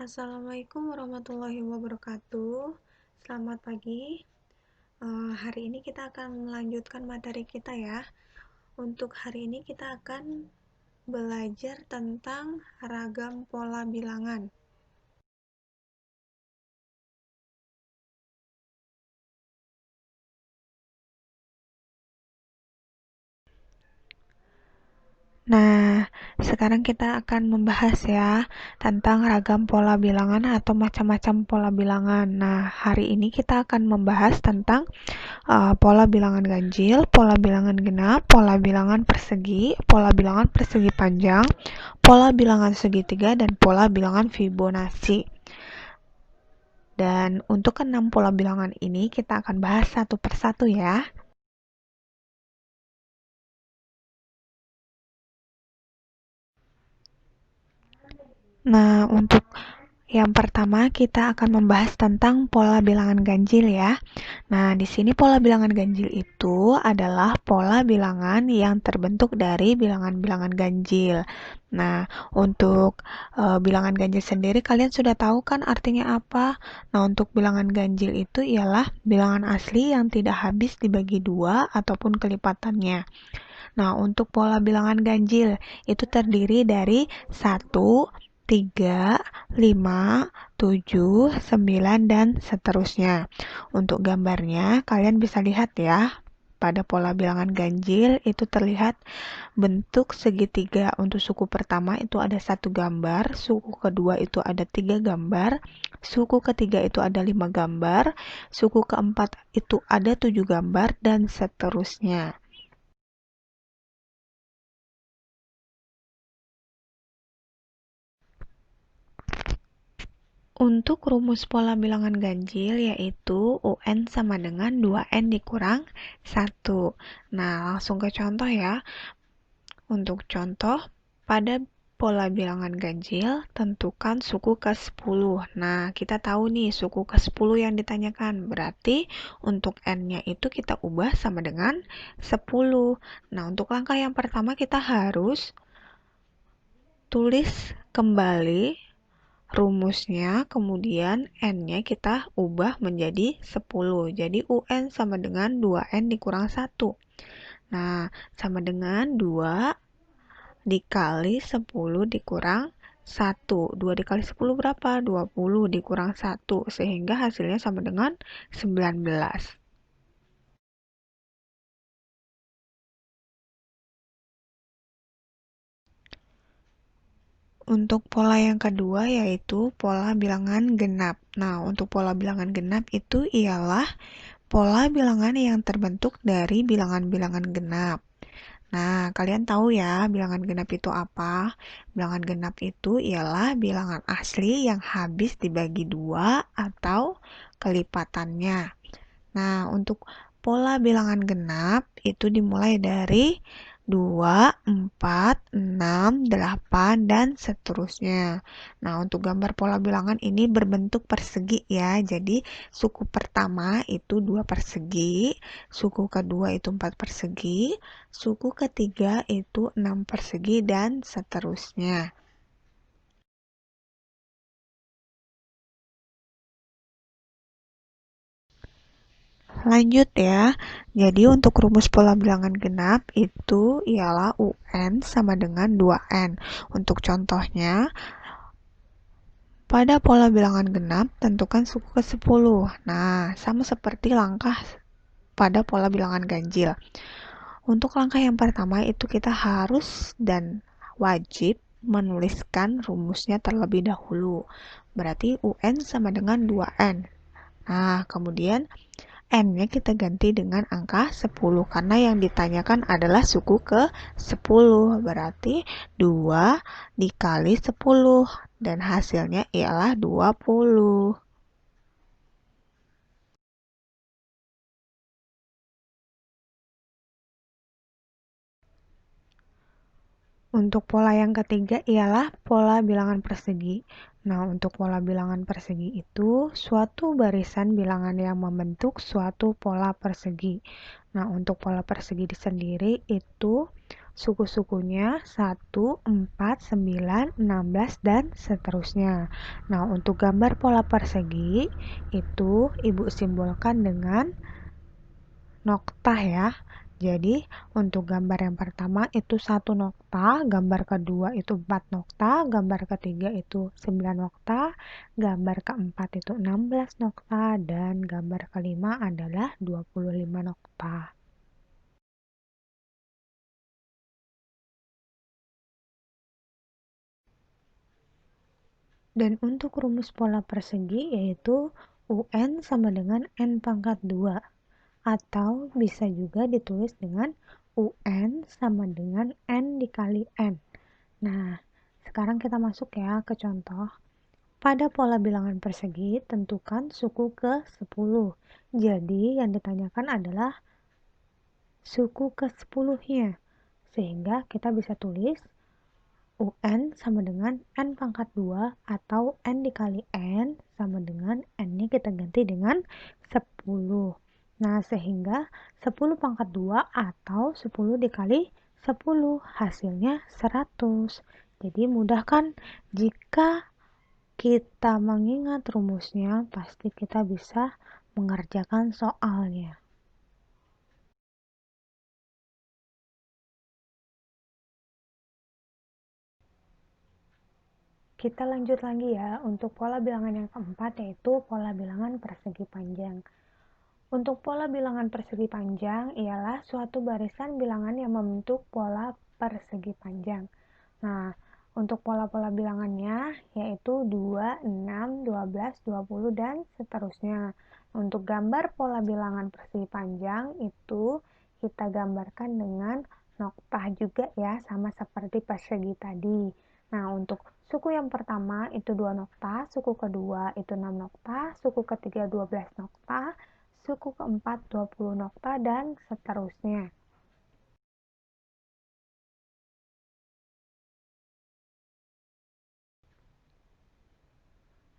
Assalamualaikum warahmatullahi wabarakatuh. Selamat pagi. Hari ini kita akan melanjutkan materi kita ya. Untuk hari ini kita akan belajar tentang ragam pola bilangan. Nah, sekarang kita akan membahas ya tentang ragam pola bilangan atau macam-macam pola bilangan. Nah, hari ini kita akan membahas tentang pola bilangan ganjil, pola bilangan genap, pola bilangan persegi, pola bilangan persegi panjang, pola bilangan segitiga, dan pola bilangan Fibonacci. Dan untuk keenam pola bilangan ini kita akan bahas satu persatu ya. Nah, untuk yang pertama kita akan membahas tentang pola bilangan ganjil ya. Nah, di sini pola bilangan ganjil itu adalah pola bilangan yang terbentuk dari bilangan-bilangan ganjil. Nah, untuk bilangan ganjil sendiri kalian sudah tahu kan artinya apa? Nah, untuk bilangan ganjil itu ialah bilangan asli yang tidak habis dibagi dua ataupun kelipatannya. Nah, untuk pola bilangan ganjil itu terdiri dari 1, 3, 5, 7, 9, dan seterusnya. Untuk gambarnya, kalian bisa lihat ya. Pada pola bilangan ganjil itu terlihat bentuk segitiga. Untuk suku pertama itu ada 1 gambar, suku kedua itu ada 3 gambar, suku ketiga itu ada 5 gambar, suku keempat itu ada 7 gambar, dan seterusnya. Untuk rumus pola bilangan ganjil yaitu UN sama dengan 2N dikurang 1. Nah, langsung ke contoh ya. Untuk contoh, pada pola bilangan ganjil, tentukan suku ke-10. Nah, kita tahu nih suku ke-10 yang ditanyakan. Berarti untuk N-nya itu kita ubah sama dengan 10. Nah, untuk langkah yang pertama kita harus tulis kembali rumusnya, kemudian N-nya kita ubah menjadi 10. Jadi UN sama dengan 2N dikurang 1. Nah, sama dengan 2 dikali 10 dikurang 1. 2 dikali 10 berapa? 20 dikurang 1. Sehingga hasilnya sama dengan 19. Untuk pola yang kedua yaitu pola bilangan genap. Nah, untuk pola bilangan genap itu ialah pola bilangan yang terbentuk dari bilangan-bilangan genap. Nah, kalian tahu ya bilangan genap itu apa? Bilangan genap itu ialah bilangan asli yang habis dibagi dua atau kelipatannya. Nah, untuk pola bilangan genap itu dimulai dari 2, 4, 6, 8, dan seterusnya. Nah, untuk gambar pola bilangan ini berbentuk persegi ya. Jadi, suku pertama itu 2 persegi, suku kedua itu 4 persegi, suku ketiga itu 6 persegi, dan seterusnya. Lanjut ya. Jadi untuk rumus pola bilangan genap itu ialah UN sama dengan 2N. Untuk contohnya, pada pola bilangan genap tentukan suku ke-10. Nah, sama seperti langkah pada pola bilangan ganjil. Untuk langkah yang pertama itu kita harus dan wajib menuliskan rumusnya terlebih dahulu. Berarti UN sama dengan 2N. Nah, kemudian N-nya kita ganti dengan angka 10 karena yang ditanyakan adalah suku ke-10. Berarti 2 dikali 10 dan hasilnya ialah 20. Untuk pola yang ketiga ialah pola bilangan persegi. Nah, untuk pola bilangan persegi itu suatu barisan bilangan yang membentuk suatu pola persegi. Nah, untuk pola persegi sendiri itu suku-sukunya 1, 4, 9, 16, dan seterusnya. Nah, untuk gambar pola persegi itu Ibu simbolkan dengan noktah ya. Jadi untuk gambar yang pertama itu 1 nokta, gambar kedua itu 4 nokta, gambar ketiga itu 9 nokta, gambar keempat itu 16 nokta, dan gambar kelima adalah 25 nokta. Dan untuk rumus pola persegi yaitu UN sama dengan N pangkat 2. Atau bisa juga ditulis dengan UN sama dengan N dikali N. Nah, sekarang kita masuk ya ke contoh. Pada pola bilangan persegi, tentukan suku ke-10. Jadi, yang ditanyakan adalah suku ke-10-nya. Sehingga kita bisa tulis UN sama dengan N pangkat 2 atau N dikali N sama dengan N-nya kita ganti dengan 10. Nah, sehingga 10 pangkat 2 atau 10 dikali 10 hasilnya 100. Jadi mudah kan? Jika kita mengingat rumusnya, pasti kita bisa mengerjakan soalnya. Kita lanjut lagi ya untuk pola bilangan yang keempat, yaitu pola bilangan persegi panjang. Untuk pola bilangan persegi panjang ialah suatu barisan bilangan yang membentuk pola persegi panjang. Nah, untuk pola-pola bilangannya yaitu 2, 6, 12, 20, dan seterusnya. Untuk gambar pola bilangan persegi panjang itu kita gambarkan dengan noktah juga ya, sama seperti persegi tadi. Nah, untuk suku yang pertama itu 2 nokta, suku kedua itu 6 nokta, suku ketiga 12 nokta, suku keempat 20 nokta, dan seterusnya.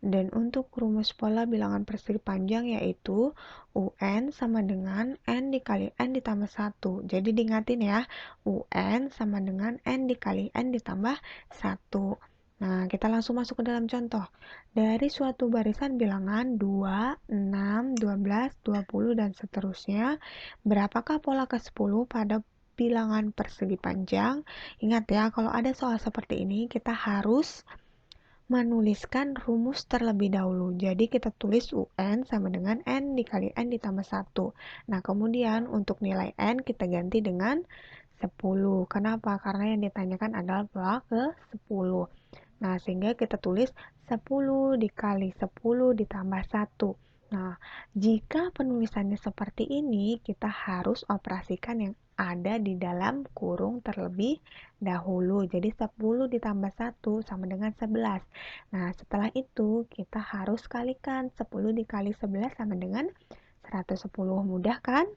Dan untuk rumus pola bilangan persegi panjang yaitu UN sama dengan N dikali N ditambah 1. Jadi diingatin ya, UN sama dengan N dikali N ditambah 1. Nah, kita langsung masuk ke dalam contoh. Dari suatu barisan bilangan 2, 6, 12, 20, dan seterusnya, berapakah pola ke-10 pada bilangan persegi panjang? Ingat ya, kalau ada soal seperti ini, kita harus menuliskan rumus terlebih dahulu. Jadi kita tulis UN sama dengan N dikali N ditambah 1. Nah, kemudian untuk nilai N kita ganti dengan 10. Kenapa? Karena yang ditanyakan adalah pola ke-10. Nah, sehingga kita tulis 10 dikali 10 ditambah 1. Nah, jika penulisannya seperti ini, kita harus operasikan yang ada di dalam kurung terlebih dahulu. Jadi 10 ditambah 1 sama dengan 11. Nah, setelah itu kita harus kalikan 10 dikali 11 sama dengan 110. Mudah kan?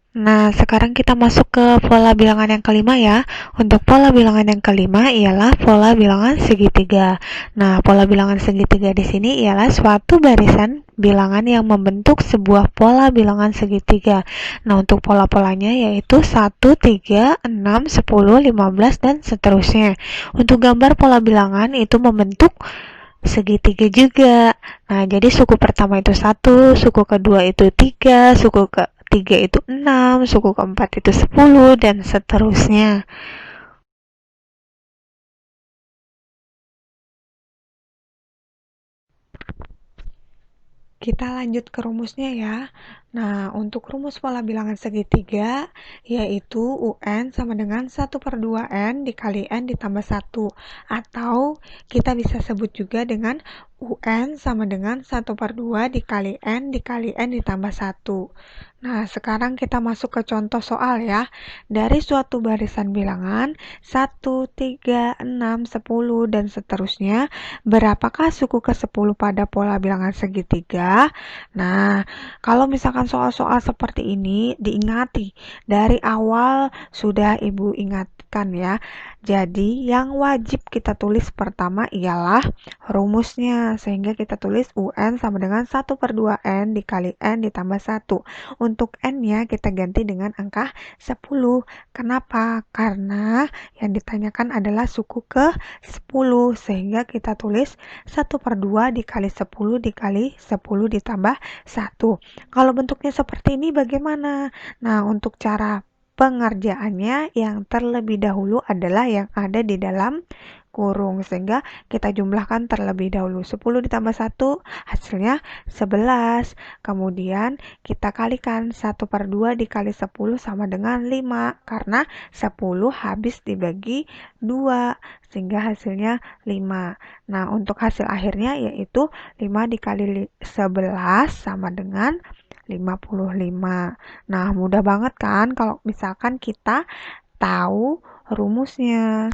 Nah, sekarang kita masuk ke pola bilangan yang kelima ya. Untuk pola bilangan yang kelima ialah pola bilangan segitiga. Nah, pola bilangan segitiga di sini ialah suatu barisan bilangan yang membentuk sebuah pola bilangan segitiga. Nah, untuk pola-polanya yaitu 1, 3, 6, 10, 15, dan seterusnya. Untuk gambar pola bilangan itu membentuk segitiga juga. Nah, jadi suku pertama itu 1, suku kedua itu 3, suku ketiga itu 6, suku keempat itu 10, dan seterusnya. Kita lanjut ke rumusnya ya. Nah, untuk rumus pola bilangan segitiga, yaitu UN sama dengan 1/2N dikali N ditambah 1. Atau kita bisa sebut juga dengan UN sama dengan 1/2 dikali N ditambah 1. Nah, sekarang kita masuk ke contoh soal ya. Dari suatu barisan bilangan 1, 3, 6, 10, dan seterusnya, berapakah suku ke-10 pada pola bilangan segitiga? Nah, kalau misalkan soal-soal seperti ini diingati, dari awal sudah Ibu ingatkan ya. Jadi, yang wajib kita tulis pertama ialah rumusnya. sehingga kita tulis UN sama dengan 1/2N dikali N ditambah 1. Untuk N-nya kita ganti dengan angka 10. Kenapa? Karena yang ditanyakan adalah suku ke 10, sehingga kita tulis 1/2 dikali 10 dikali 10 ditambah 1. Kalau bentuknya seperti ini bagaimana? Nah, untuk cara pengerjaannya yang terlebih dahulu adalah yang ada di dalam kurung, sehingga kita jumlahkan terlebih dahulu. 10 ditambah 1 hasilnya 11. Kemudian kita kalikan 1/2 dikali 10 sama dengan 5, karena 10 habis dibagi 2 sehingga hasilnya 5. Nah, untuk hasil akhirnya yaitu 5 dikali 11 sama dengan 55. Nah, mudah banget kan kalau misalkan kita tahu rumusnya.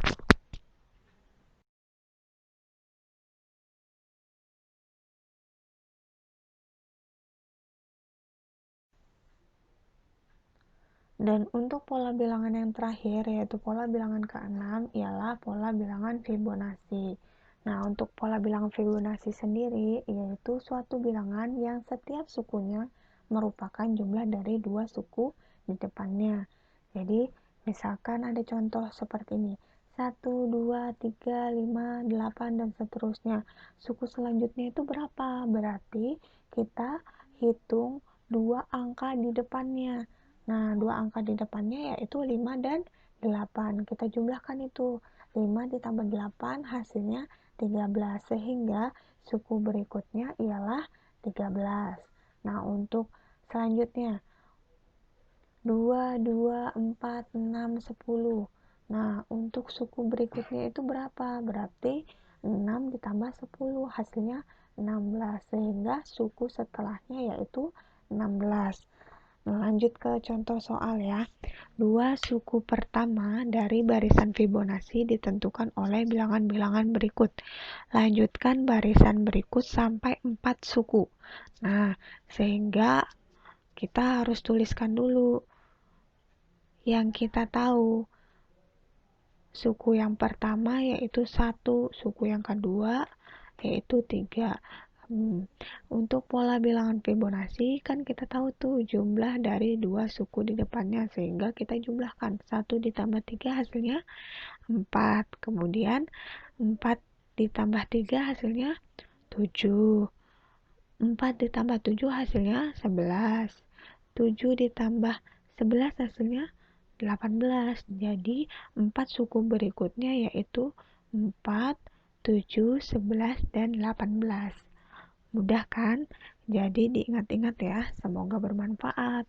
Dan untuk pola bilangan yang terakhir, yaitu pola bilangan ke-6, ialah pola bilangan Fibonacci. Nah, untuk pola bilangan Fibonacci sendiri, yaitu suatu bilangan yang setiap sukunya merupakan jumlah dari dua suku di depannya. Jadi, misalkan ada contoh seperti ini, 1, 2, 3, 5, 8, dan seterusnya. Suku selanjutnya itu berapa? Berarti kita hitung dua angka di depannya. Nah, dua angka di depannya yaitu 5 dan 8. Kita jumlahkan itu. 5 ditambah 8 hasilnya 13. Sehingga suku berikutnya ialah 13. Nah, untuk selanjutnya 2, 2, 4, 6, 10. Nah, untuk suku berikutnya itu berapa? Berarti 6 ditambah 10 hasilnya 16. Sehingga suku setelahnya yaitu 16. Nah, lanjut ke contoh soal ya. Dua suku pertama dari barisan Fibonacci ditentukan oleh bilangan-bilangan berikut. Lanjutkan barisan berikut sampai 4 suku. Nah, sehingga kita harus tuliskan dulu yang kita tahu. Suku yang pertama yaitu 1, suku yang kedua yaitu 3. Untuk pola bilangan Fibonacci kan kita tahu tuh jumlah dari dua suku di depannya, sehingga kita jumlahkan 1 ditambah 3 hasilnya 4. Kemudian 4 ditambah 3 hasilnya 7. 4 ditambah 7 hasilnya 11. 7 ditambah 11 hasilnya 18. Jadi 4 suku berikutnya yaitu 4, 7, 11, dan 18. Mudah kan? Jadi diingat-ingat ya. Semoga bermanfaat.